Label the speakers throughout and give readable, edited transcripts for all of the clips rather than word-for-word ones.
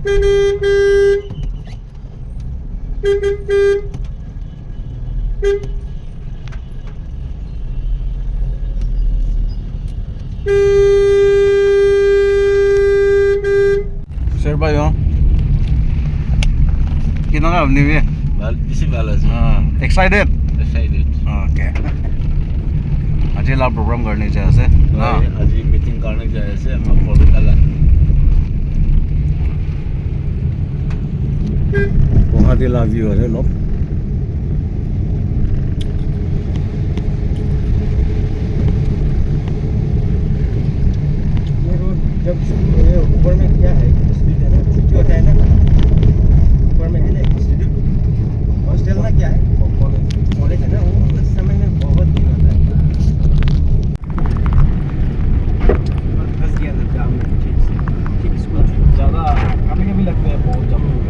Speaker 1: Sir ba yun? Kinangam ni Mie?
Speaker 2: बेसी वाला छ
Speaker 1: Excited?
Speaker 2: एक्साइटेड
Speaker 1: ओके अझै लाभ प्रोग्राम गर्ने चाहिँ আছে
Speaker 2: आज मिटिङ गर्न जाएछ म फलोकाला
Speaker 1: गुवाहाटी लाग्यो अरे ल
Speaker 3: ये रोड जब ये ऊपर में क्या है स्ट्रीट है ना छुट्टी होता है ना ऊपर में है ना इंस्टीट्यूट हॉस्टल ना क्या है कॉलेज है ना वो उस समय में बहुत भीड़ होता है फंस गया था जाम में ठीक से ठीक इसको ज़्यादा कभी कभी लगता है बहुत जाम हो गया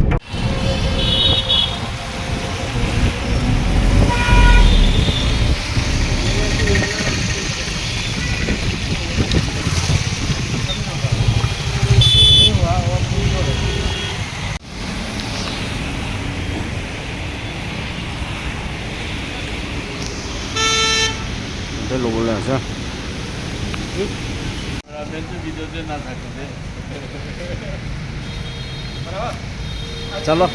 Speaker 1: लोग बोल रहे हैं सर
Speaker 2: भिडियो चाहिँ नथाक्ने
Speaker 1: चलो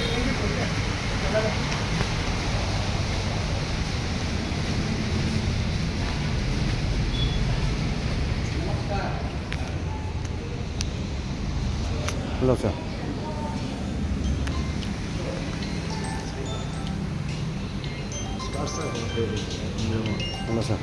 Speaker 1: हेलो सर हेलो सर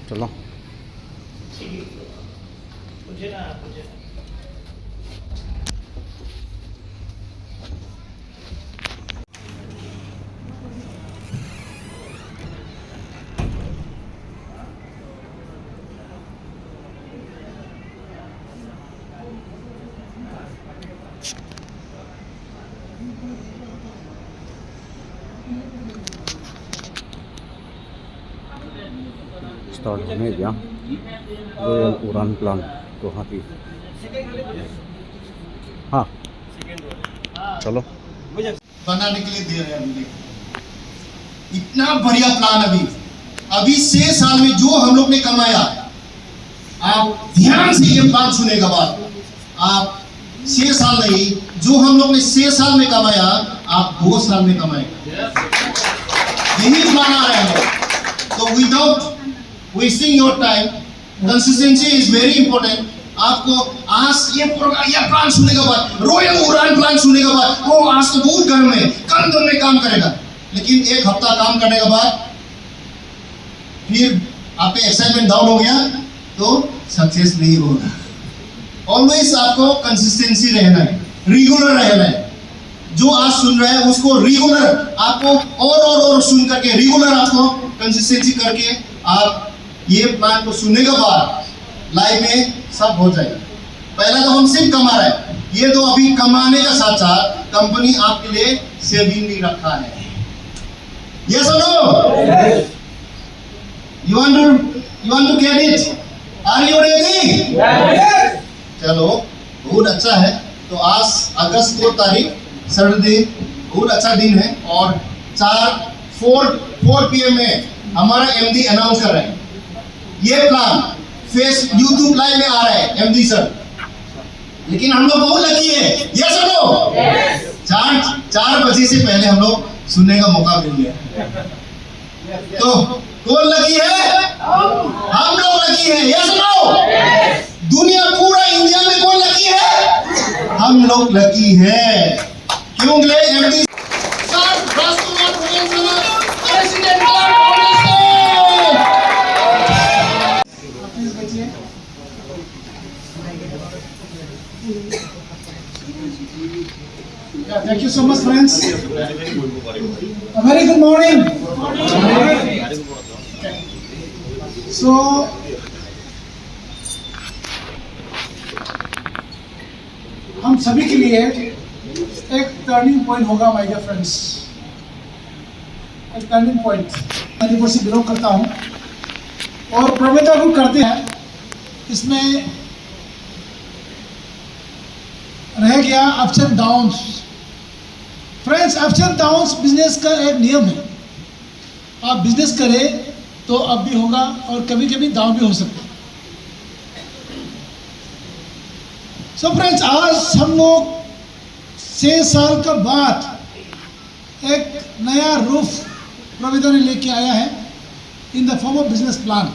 Speaker 1: चलो स्टार्ट होने गया रॉयल उड़ान प्लान गुवाहाटी हाँ चलो
Speaker 4: बनाने के लिए दे रहे हैं अभी इतना बढ़िया प्लान अभी 6 साल में जो हम लोग ने कमाया आप ध्यान से ये प्लान सुनेगा बात आप 6 साल नहीं जो हम लोग ने 6 साल में कमाया आप 2 साल में कमाएगा यही प्लान आ रहा है तो without wasting your time consistency is very important आपको आज ये प्लान सुनेगा बाद रॉयल उड़ान प्लान सुनेगा बाद वो आज तो बहुत गर्म है कम दिन में काम करेगा लेकिन 1 हफ्ता काम करने के बाद फिर आपका एक्साइटमेंट डाउन हो गया तो सक्सेस नहीं होगा ऑलवेज आपको कंसिस्टेंसी रहना है रेगुलर रहना है जो आज सुन रहे हैं उसको रेगुलर आपको और सुन करके रेगुलर आपको कंसिस्टेंसी करके आप ये प्लान को सुनने के बाद लाइफ में सब हो जाएगा पहला तो हम सिर्फ कमा रहे हैं ये तो अभी कमाने का साथ साथ कंपनी आपके लिए सेविंग भी रखा है यस और no you want to get it are you ready चलो बहुत अच्छा है तो आज अगस्त 2 तारीख सैटरडे बहुत अच्छा दिन है और 4 PM में हमारा एमडी अनाउंस कर रहे हैं ये प्लान फेस यूट्यूब लाइव में आ रहा है एमडी सर लेकिन हम लोग बहुत लकी है यस और नो 4 बजे से पहले हम लोग सुनने का मौका मिल गया तो कौन लकी है हम लोग लकी है यस और नो दुनिया पूरा इंडिया में कौन लकी है हम लोग लकी है क्यों एमडी सर राष्ट्रवाद president
Speaker 5: Thank you so much, friends. A very good morning. सो हम सभी के लिए एक टर्निंग पॉइंट होगा माय डियर फ्रेंड्स, एक टर्निंग पॉइंट। मणिपुर से बिलोंग करता हूँ और प्रवेदा को करते हैं, इसमें रह गया ups and downs. Friends, ups and downs business का एक नियम है। आप बिजनेस करें तो अप भी होगा और कभी कभी डाउन भी हो सकता है। सो फ्रेंड्स, आज हम लोग 6 साल के बाद एक नया रूफ प्रवेदा ने लेके आया है in the form of business plan.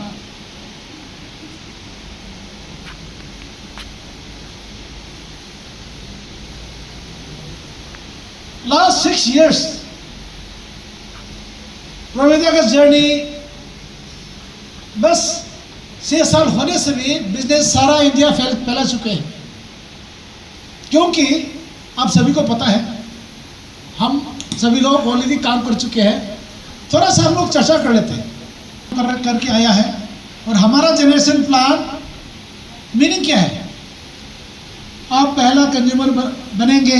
Speaker 5: Last 6 years प्रवेदा का जर्नी, बस 6 साल होने से भी बिजनेस सारा इंडिया फैला चुके हैं। क्योंकि आप सभी को पता है, हम सभी लोग ऑलरेडी काम कर चुके हैं। थोड़ा सा हम लोग चर्चा कर लेते हैं, करके आया है। और हमारा जनरेशन प्लान मीनिंग क्या है? आप पहला कंज्यूमर बनेंगे,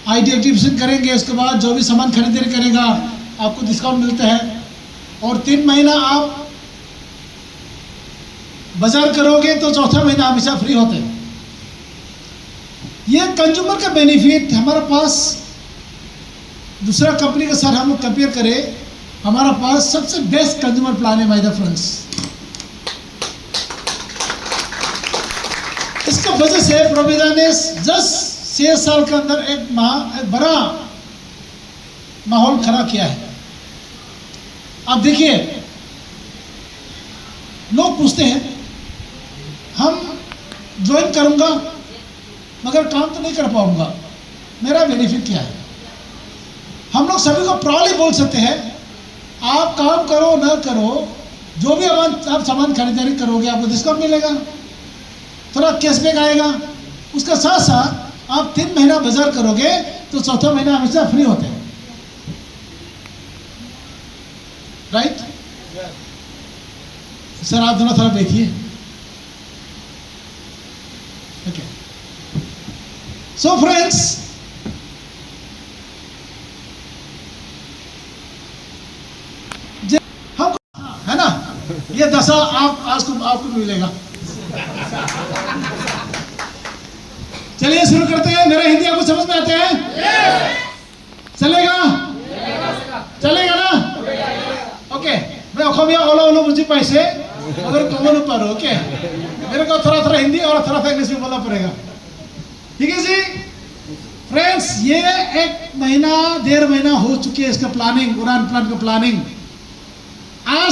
Speaker 5: आईटी एक्टिवेशन करेंगे, उसके बाद जो भी सामान खरीदारी करेगा आपको डिस्काउंट मिलता है, और 3 महीना आप बाजार करोगे तो चौथा महीना हमेशा फ्री होते हैं। ये कंज्यूमर का बेनिफिट हमारे पास दूसरा कंपनी के साथ हम लोग कंपेयर करें, हमारा पास सबसे बेस्ट कंज्यूमर प्लान है माय डियर फ्रेंड्स। इसका वजह से प्रवेदा ने जस्ट 6 साल के अंदर एक बड़ा माहौल खड़ा किया है। आप देखिए, लोग पूछते हैं हम ज्वाइन करूंगा मगर काम तो नहीं कर पाऊंगा, मेरा बेनिफिट क्या है? हम लोग सभी को प्राउडली बोल सकते हैं, आप काम करो ना करो, जो भी आप सामान खरीदारी करोगे आपको डिस्काउंट मिलेगा, थोड़ा कैशबैक आएगा। उसका साथ साथ आप 3 महीना बाजार करोगे तो चौथा महीना हमेशा फ्री होते हैं, राइट? सर आप दोनों थोड़ा देखिए। ओके, सो फ्रेंड्स, हम है ना, ये दशा आपको मिलेगा। चलिए शुरू करते हैं। मेरा हिंदी आपको समझ में आते हैं? चलेगा? चलेगा ना? ओके, मैं अखमिया ओलो ओलो बुझी पाइसे अगर कमन पर ओके, मेरे को थोड़ा थोड़ा हिंदी और थोड़ा इंग्लिश में बोलना पड़ेगा, ठीक है जी? फ्रेंड्स, ये 1 महीना 1.5 महीना हो चुकी है इसका प्लानिंग, उड़ान प्लान का प्लानिंग। आज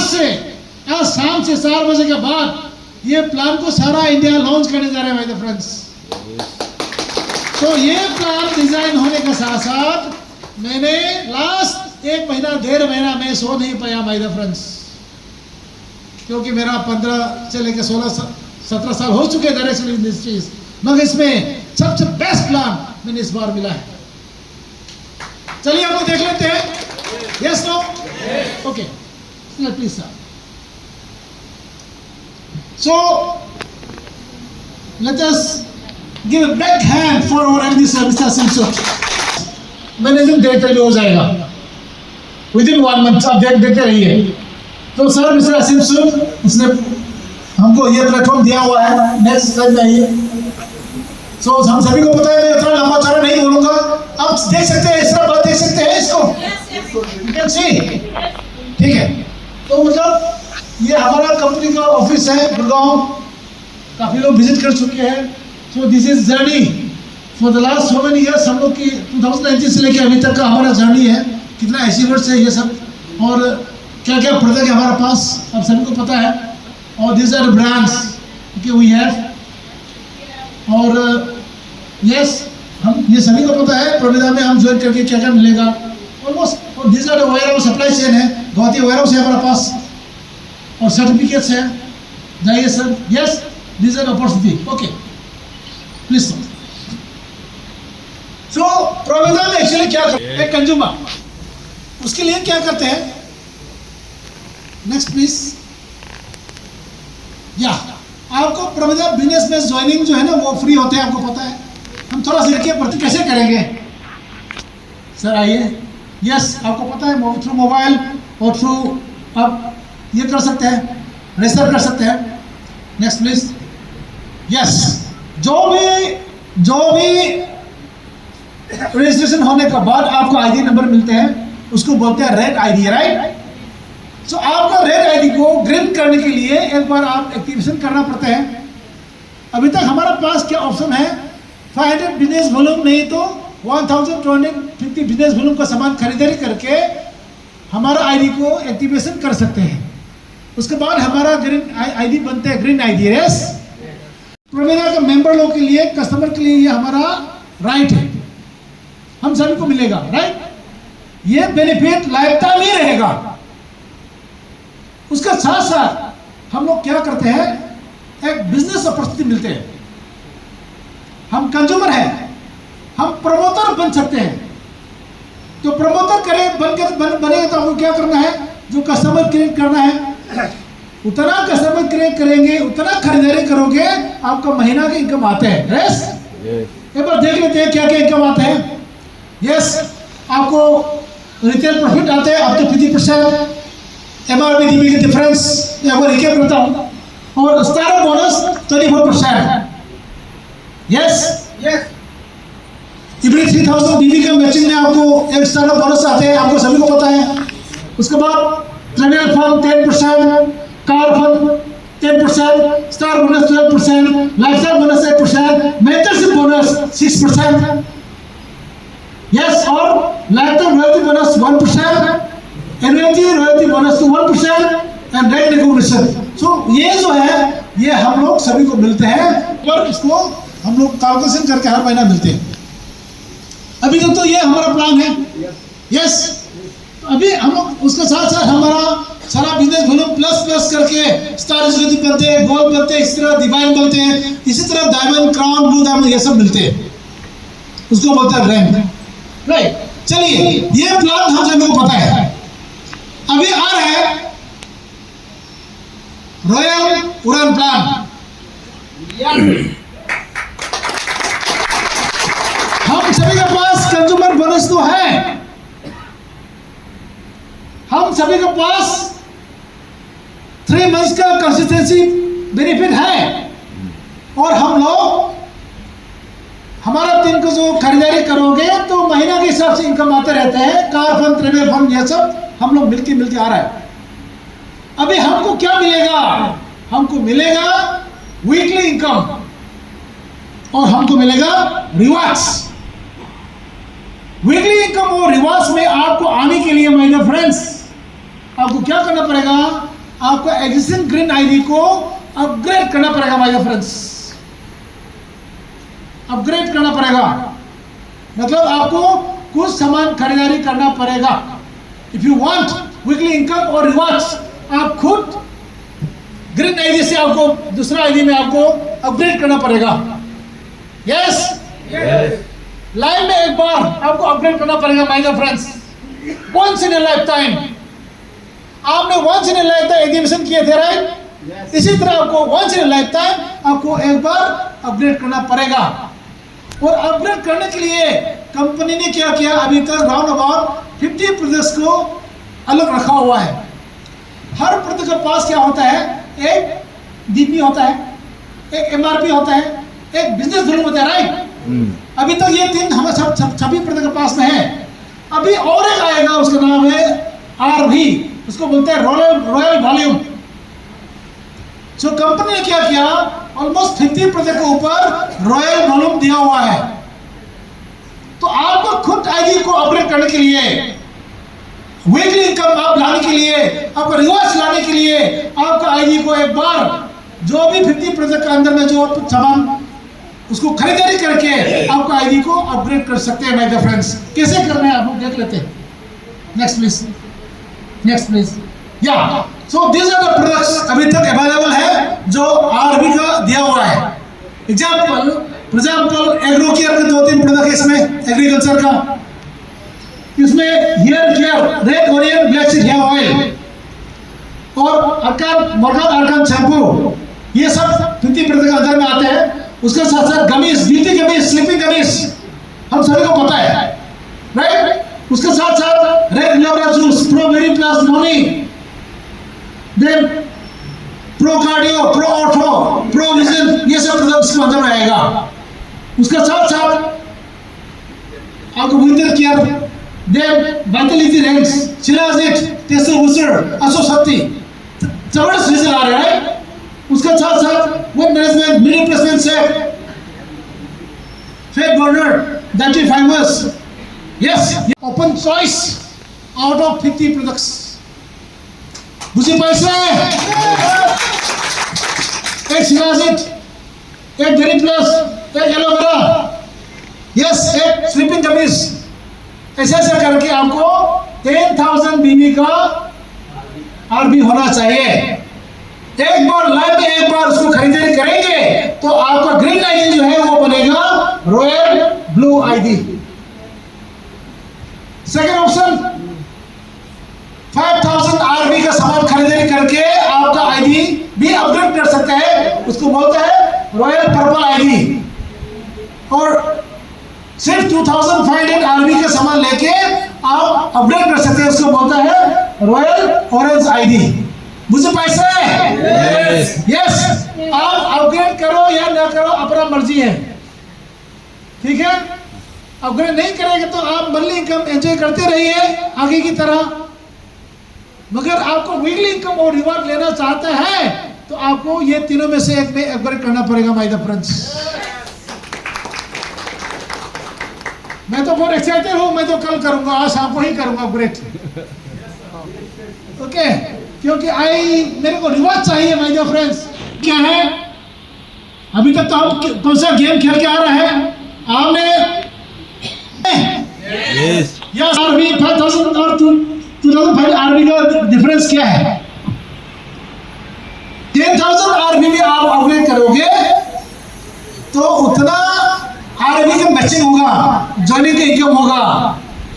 Speaker 5: शाम से 4 बजे के बाद ये प्लान को सारा इंडिया लॉन्च करने जा रहे हैं माय फ्रेंड्स। तो ये प्लान डिजाइन होने के साथ साथ मैंने लास्ट 1 महीना 1.5 महीना में सो नहीं पाया माय फ्रेंड्स, क्योंकि मेरा 15 से लेकर 16-17 साल हो चुके हैं डायरेक्शन इंडस्ट्रीज, मगर इसमें सबसे बेस्ट प्लान मैंने इस बार मिला है। चलिए हम लोग देख लेते हैं। Yes no? Okay, please sir. So let us give a big hand for our MD sir, Mr. Simpson. Managing director भी हो जाएगा विदिन 1 month। आप देखते रहिए। तो सर मिस्टर सिम्पसन, उसने हमको ये प्लेटफॉर्म दिया हुआ है। नेक्स्ट स्लाइड में आइए। सो हम सभी को पता है, मैं इतना लंबा चौड़ा नहीं बोलूंगा, आप देख सकते हैं, इस तरह बात देख सकते हैं इसको, यू कैन सी, ठीक है? तो मतलब ये हमारा कंपनी का ऑफिस है गुड़गांव, काफ़ी लोग विजिट कर चुके हैं। So this is journey for the last so many years. हम लोग की 2019 से लेकर अभी तक का हमारा जर्नी है, कितना अचीवमेंट्स है ये सब, और क्या क्या प्रोडक्ट है हमारे पास, आप सभी को पता है। और this are brands okay we have, और यस हम ये सभी को पता है प्रवेदा में हम ज्वाइन करके क्या क्या मिलेगा ऑलमोस्ट। और this are warehouse supply chain है, गुवाहाटी वेयर हाउस है हमारे पास, और सर्टिफिकेट्स है। जाइए sir. Yes, this are opportunity. Okay please sir. So प्रवेदा में एक्चुअली क्या करते हैं? एक कंज्यूमर उसके लिए क्या करते हैं? Next please. या आपको प्रबंधन बिजनेस में ज्वाइनिंग जो है ना वो फ्री होते हैं, आपको पता है। हम थोड़ा सा इनके प्रति कैसे करेंगे सर, आइए। यस, आपको पता है थ्रू मोबाइल और थ्रू आप ये कर सकते हैं, रजिस्टर कर सकते हैं। Next please. यस, जो भी रजिस्ट्रेशन होने के बाद आपको आईडी नंबर मिलते हैं, उसको बोलते हैं रेड आईडी, राइट। सो आपका रेड आईडी को ग्रीन करने के लिए एक बार आप एक्टिवेशन करना पड़ता है। अभी तक हमारा पास क्या ऑप्शन है, 500 बिजनेस वॉल्यूम नहीं तो 1250 बिजनेस वॉल्यूम का सामान खरीदारी करके हमारा आईडी को एक्टिवेशन कर सकते हैं। उसके बाद हमारा ग्रीन आईडी बनते हैं, ग्रीन आईडी। यस, प्रोविजन का मेंबर लोग के लिए, कस्टमर के लिए ये हमारा राइट है, हम सभी को मिलेगा, राइट। ये बेनिफिट लाइफ टाइम ही रहेगा। उसके साथ साथ हम लोग क्या करते हैं, एक बिजनेस अपॉर्चुनिटी मिलते हैं। हम कंज्यूमर हैं, हम प्रमोटर बन सकते हैं। तो प्रमोटर बनेगा तो आपको क्या करना है, जो कस्टमर क्रिएट करना है, उतना कस्टमर क्रिएट करेंगे, उतना खरीदारी करोगे, आपका महीना का इनकम आते हैं। यस, एक बार देख लेते हैं क्या क्या इनकम आते हैं। यस, आपको रिटेल प्रॉफिट आते हैं आप तो 50%, MRP DP के डिफरेंस मैं आपको रिकेप करता हूँ, और star bonus 24%। Yes, every 3000 DP का मैचिंग में आपको एक स्टार बोनस आते हैं, आपको सभी को पता है। उसके बाद travel fund 10%, car fund 10%, star bonus 12%, lifestyle bonus 8%, mentorship bonus 6%। Yes, और lifetime royalty bonus 1%, annuity royalty bonus 1% and rate recognition. So ये जो है ये हम लोग सभी को मिलते हैं, और इसको हम लोग कैलकुलेशन करके हर महीना मिलते हैं। अभी तक तो ये हमारा प्लान है। यस, अभी हम लोग उसके साथ साथ हमारा सारा बिजनेस वॉल्यूम प्लस करके स्टार एग्जीक्यूटिव बनते हैं, गोल्ड बनते हैं, इसी तरह डिवाइन बनते हैं, इसी तरह डायमंड, क्राउन, ब्लू डायमंड ये सब मिलते हैं, उसको बोलते हैं रैंक, राइट। चलिए, ये प्लान हम सभी को पता है। अभी आ रहा है रॉयल उड़ान प्लान। हम सभी के पास कंज्यूमर बोनस तो है, हम सभी के पास 3 मंथ्स का कंसिस्टेंसी बेनिफिट है, और हम लोग हमारा 3 को जो खरीदारी करोगे तो महीना के हिसाब से इनकम आते रहते हैं। कार फंड, ट्रेवल फंड, ये सब हम लोग मिलके आ रहा है। अभी हमको क्या मिलेगा, हमको मिलेगा वीकली इनकम, और हमको मिलेगा रिवार्ड्स। वीकली इनकम और रिवार्ड्स में आपको आने के लिए माय डियर फ्रेंड्स, आपको क्या करना पड़ेगा, आपको एग्जिस्टिंग ग्रीन आईडी को अपग्रेड करना पड़ेगा माय डियर फ्रेंड्स, अपग्रेड करना पड़ेगा। मतलब आपको कुछ सामान खरीदारी करना पड़ेगा। If you want weekly income और रिवार्ड्स, आप खुद ग्रीन आईडी से आपको दूसरा आईडी में आपको अपग्रेड करना पड़ेगा। यस, लाइफ में एक बार आपको अपग्रेड करना पड़ेगा my dear friends, once in a lifetime. आपने once in a lifetime exhibition किए थे, राइट। इसी तरह आपको once in a lifetime आपको एक बार अपग्रेड करना पड़ेगा। और अपग्रेड करने के लिए कंपनी ने क्या किया, अभी तक राउंड अबाउट 50 प्रोजेक्ट्स को अलग रखा हुआ है। हर प्रोजेक्ट के पास क्या होता है, एक डीपी होता है, एक MRP होता है, एक बिजनेस वॉल्यूम होता है, राइट। अभी तक ये 3 हमें सभी प्रोजेक्ट के पास में है। अभी और एक आएगा, उसका नाम है RV, उसको बोलते हैं रॉयल वॉल्यूम। सो कंपनी ने क्या किया, ऑलमोस्ट 50 प्रोजेक्ट के ऊपर रॉयल वॉल्यूम दिया हुआ है। तो आपको खुद आईडी को अपग्रेड करने के लिए, वीकली इनकम आप लाने के लिए, आपको रिवार्ड्स लाने के लिए, आपका आईडी को एक बार जो भी 50 प्रोजेक्ट के अंदर में जो सामान उसको खरीदारी करके आपका आईडी को अपग्रेड कर सकते हैं माय डियर फ्रेंड्स। कैसे करना है आप लोग देख लेते हैं। Next please. या so these are the products अभी तक अवेलेबल है जो RV का दिया हुआ है। एग्जाम्पल एग्रो केयर के 2-3 प्रोडक्ट है इसमें, एग्रीकल्चर का। इसमें hair care, red onion black seed hair oil, और मॉर्गन आर्गन शैम्पू, ये सब 50 प्रोडक्ट के अंदर में आते हैं। उसके साथ साथ gummies, beauty gummies, sleeping gummies, हम सभी को पता है, राइट। उसके साथ साथ रेड ग्लोबरा juice, pro very plus morning, then pro cardio, pro ortho, pro vision, ये सब प्रोडक्ट्स के अंदर आएगा। उसके साथ साथ आपको winter care, then vitality range, shilajit, tester booster, असोशक्ति, जबरदस्त रिजल्ट आ रहा है। उसके साथ साथ weight management, meal replacement set, fat burner, dietary fibres, yes, open choice out of 50 products. बुझी पाइसे? एक शिलाजिट, एक डेरी प्लस, एक एलोवेरा, यस, एक स्लीपिंग गमीज, ऐसे ऐसे करके आपको 10,000 बीबी का आरबी होना चाहिए। एक बार लाइफ में एक बार उसको खरीदारी करेंगे तो आपका ग्रीन आईडी जो है वो बनेगा royal blue ID. Second option, 5,000 RB का सामान खरीदारी करके आपका आईडी भी अपग्रेड कर सकते हैं, उसको बोलते हैं रॉयल पर्पल आईडी। और सिर्फ 2,500 आरबी का सामान लेके आप अपग्रेड कर सकते हैं, उसको बोलता है रॉयल ऑरेंज आईडी। मुझे पैसे? यस। आप अपग्रेड करो या ना करो अपना मर्जी है, ठीक है। अपग्रेड नहीं करेंगे तो आप मंथली इनकम एंजॉय करते रहिए आगे की तरह, मगर आपको वीकली इनकम और रिवार्ड लेना चाहते हैं तो आपको ये तीनों में से एक में अपग्रेड करना पड़ेगा माय द फ्रेंड्स। मैं तो बहुत एक्साइटेड हूँ, मैं तो कल करूंगा, आज शाम को ही करूंगा अपग्रेड, ओके, क्योंकि मेरे को रिवार्ड चाहिए माय डियर फ्रेंड्स। क्या है, अभी तक तो हम कौन सा गेम खेल के आ रहे हैं, आपने यस आरबी 5,000 और 2,500 आरबी का डिफरेंस क्या है? 10,000 आरबी में आप अपग्रेड करोगे तो उतना आरबी का मैचिंग होगा, ज्वाइनिंग का इनकम होगा,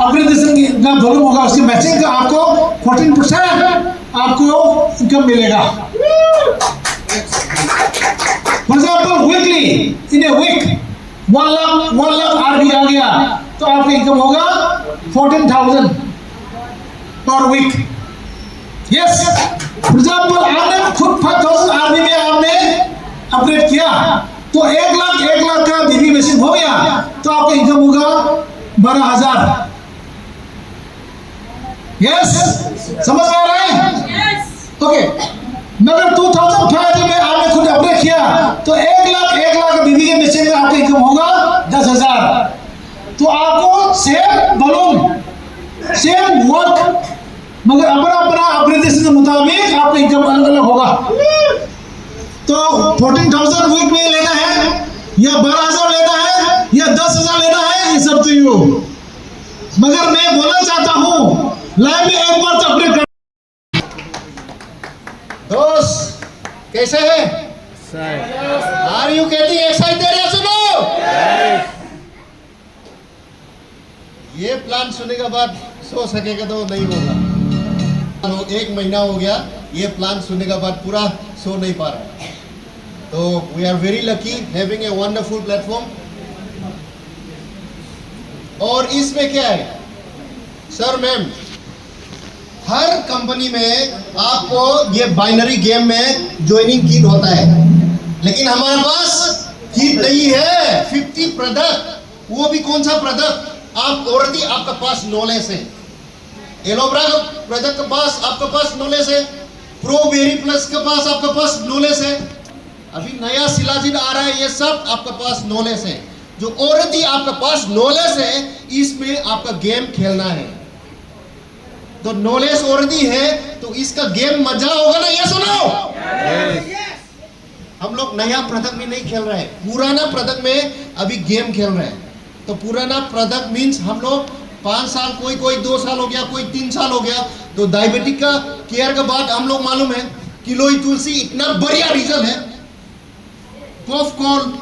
Speaker 5: अपग्रेडेशन का वॉल्यूम होगा, उसके मैचिंग का आपको 14% आपको इनकम मिलेगा। For example weekly, in a week 1 lakh आरबी आ गया तो आपका इनकम होगा 14,000 पर वीक। यस, फॉर एग्जाम्पल आपने खुद 5,000 आरबी में आपने अपग्रेड किया तो 1 लाख का बीबी मशीन हो गया तो आपका इनकम होगा 12,000। यस, समझ में आ रहा है? ओके, मगर 2,500 में आपने खुद अपडेट किया तो 1 लाख बीबी के मशीन में आपका इनकम होगा 10,000। तो आपको सेम वॉल्यूम, सेम वर्क, मगर अपना अपग्रेडेशन के मुताबिक आपका इनकम अलग अलग होगा। तो 14,000 वीक में लेना है या 12,000 लेना है या 10,000 लेना है, इट्स अप टू यू। मगर मैं बोलना चाहता हूँ लाइफ में एक बार तो अपडेट कर। दोस्त कैसे है? Are you getting excited? या सुनो, ये प्लान सुनने के बाद सो सकेगा तो नहीं होगा। 1 महीना हो गया ये प्लान सुनने के बाद, पूरा सो नहीं पा रहा। तो we are very lucky having a wonderful platform. और इसमें क्या है सर, मैम, हर कंपनी में आपको ये बाइनरी गेम में ज्वाइनिंग किट होता है, लेकिन हमारे पास किट नहीं है। 50 प्रोडक्ट, वो भी कौन सा प्रोडक्ट आप ऑलरेडी आपका पास नॉलेज है। एलोवेरा का प्रोडक्ट के पास आपके पास नॉलेज है, प्रो वेरी प्लस के पास आपके पास नॉलेज है, अभी नया शिलाजित आ रहा है, ये सब आपके पास नॉलेज है। जो ऑलरेडी आपके पास नॉलेज है, इसमें आपका गेम खेलना है। तो नॉलेज ऑलरेडी है तो इसका गेम मजा होगा ना, ये सुनो। हम लोग नया प्रोडक्ट में नहीं खेल रहे हैं, पुराना प्रोडक्ट में अभी गेम खेल रहे हैं। तो पुराना प्रोडक्ट मीन्स हम लोग 5 साल, कोई 2 साल हो गया, कोई 3 साल हो गया। तो डायबिटिक का केयर के बाद हम लोग मालूम है किलोई तुलसी इतना बढ़िया रिजल्ट है, कॉफ कॉल,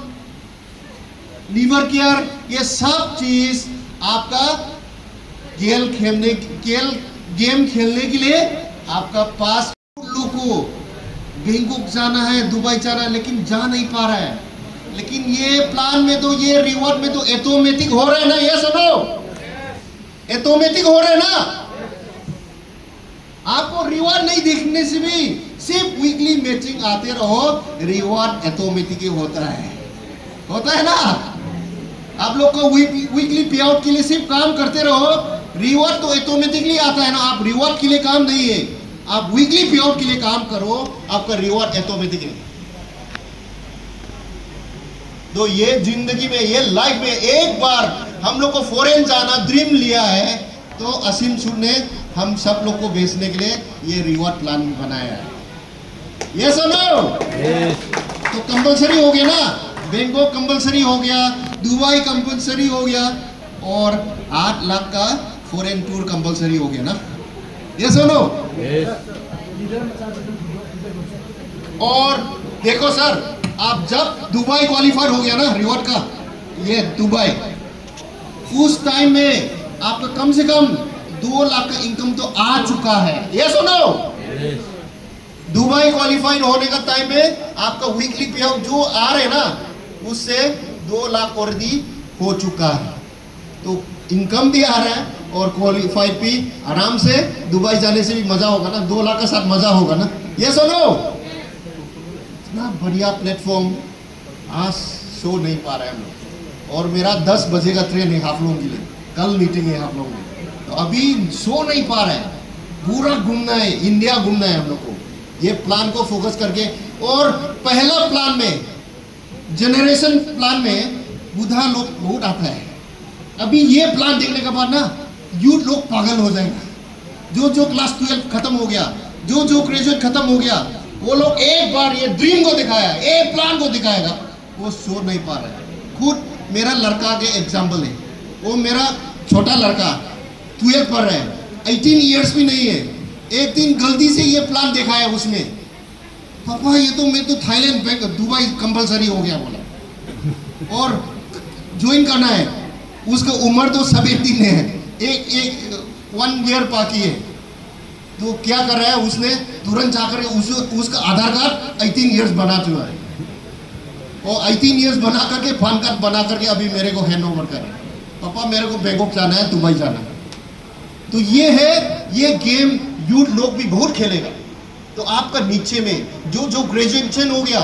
Speaker 5: लीवर केयर, ये सब चीज आपका गेम खेलने के लिए आपका पास लुको
Speaker 4: बैंकॉक जाना है, दुबई जाना है, लेकिन जा नहीं पा रहा है। लेकिन ये प्लान में तो, ये रिवॉर्ड में तो ऑटोमेटिक हो रहा है ना, ये सुनो, ऑटोमेटिक हो रहा है ना। आपको रिवॉर्ड नहीं देखने से भी सिर्फ वीकली मैचिंग आते रहो, रिवॉर्ड ऑटोमेटिक होता है ना। आप लोग को वीकली पे आउट के लिए सिर्फ काम करते रहो, रिवॉर्ड तो ऑटोमेटिकली आता है ना। आप रिवॉर्ड के लिए काम नहीं है, आप वीकली पे आउट के लिए काम करो, आपका रिवॉर्ड ऑटोमेटिक है। तो ये जिंदगी में, ये लाइफ में एक बार हम लोग को फॉरेन जाना ड्रीम लिया है, तो असीम सूद ने हम सब लोग को भेजने के लिए ये रिवॉर्ड प्लान बनाया है। ये सुनो, तो कंपलसरी हो गया ना, बैंकॉक कंपलसरी हो गया, दुबई कंपलसरी हो गया, और 8 लाख का फॉरेन टूर कंपलसरी हो गया ना। ये सुनो, और देखो सर, आप जब दुबई क्वालिफाई हो गया ना रिवॉर्ड का, ये दुबई, उस टाइम में आपका कम से कम 2 लाख का इनकम तो आ चुका है। ये सुनो, दुबई क्वालिफाइड होने का टाइम में आपका वीकली पे आउट जो आ रहे ना, उससे 2 लाख ऑलरेडी हो चुका है। तो इनकम भी आ रहा है और क्वालिफाइड भी आराम से, दुबई जाने से भी मजा होगा ना, 2 लाख के साथ मजा होगा ना। ये सुनो, इतना बढ़िया प्लेटफॉर्म आज शो नहीं पा रहे हम लोग, और मेरा 10 बजे का ट्रेन है आप लोगों के लिए, कल मीटिंग है आप लोगों की, तो अभी शो नहीं पा रहे हैं। पूरा घूमना है, इंडिया घूमना है हम लोग को, ये प्लान को फोकस करके। और पहला प्लान में, जनरेशन प्लान में बुढ़ा लोग बहुत आता है। अभी ये प्लान देखने के बाद ना यूथ लोग पागल हो जाएंगे। जो क्लास 12 खत्म हो गया, जो ग्रेजुएट खत्म हो गया, वो लोग एक बार ये ड्रीम को दिखाया, एक प्लान को दिखाएगा, वो सो नहीं पा रहा है। खुद मेरा लड़का के एग्जाम्पल है, वो मेरा छोटा लड़का 12 पढ़ रहा है, 18 ईयर्स भी नहीं है। एक दिन गलती से ये प्लान देखा है उसने, पापा ये तो मैं तो थाईलैंड बैंक दुबई कंपलसरी हो गया बोला, और ज्वाइन करना है। उसका उम्र तो 17 है, एक 1 ईयर बाकी है। तो क्या कर रहा है उसने, तुरंत जाकर उसका आधार कार्ड 18 ईयर्स बना चुका है, और 18 ईयर्स बना करके पैन कार्ड बना करके अभी मेरे को हैंड ओवर कर रहा है, पापा मेरे को बैंकॉक जाना है, दुबई जाना है। तो ये है, ये गेम यूथ लोग भी बहुत खेलेगा। तो आपका नीचे में जो ग्रेजुएशन हो गया,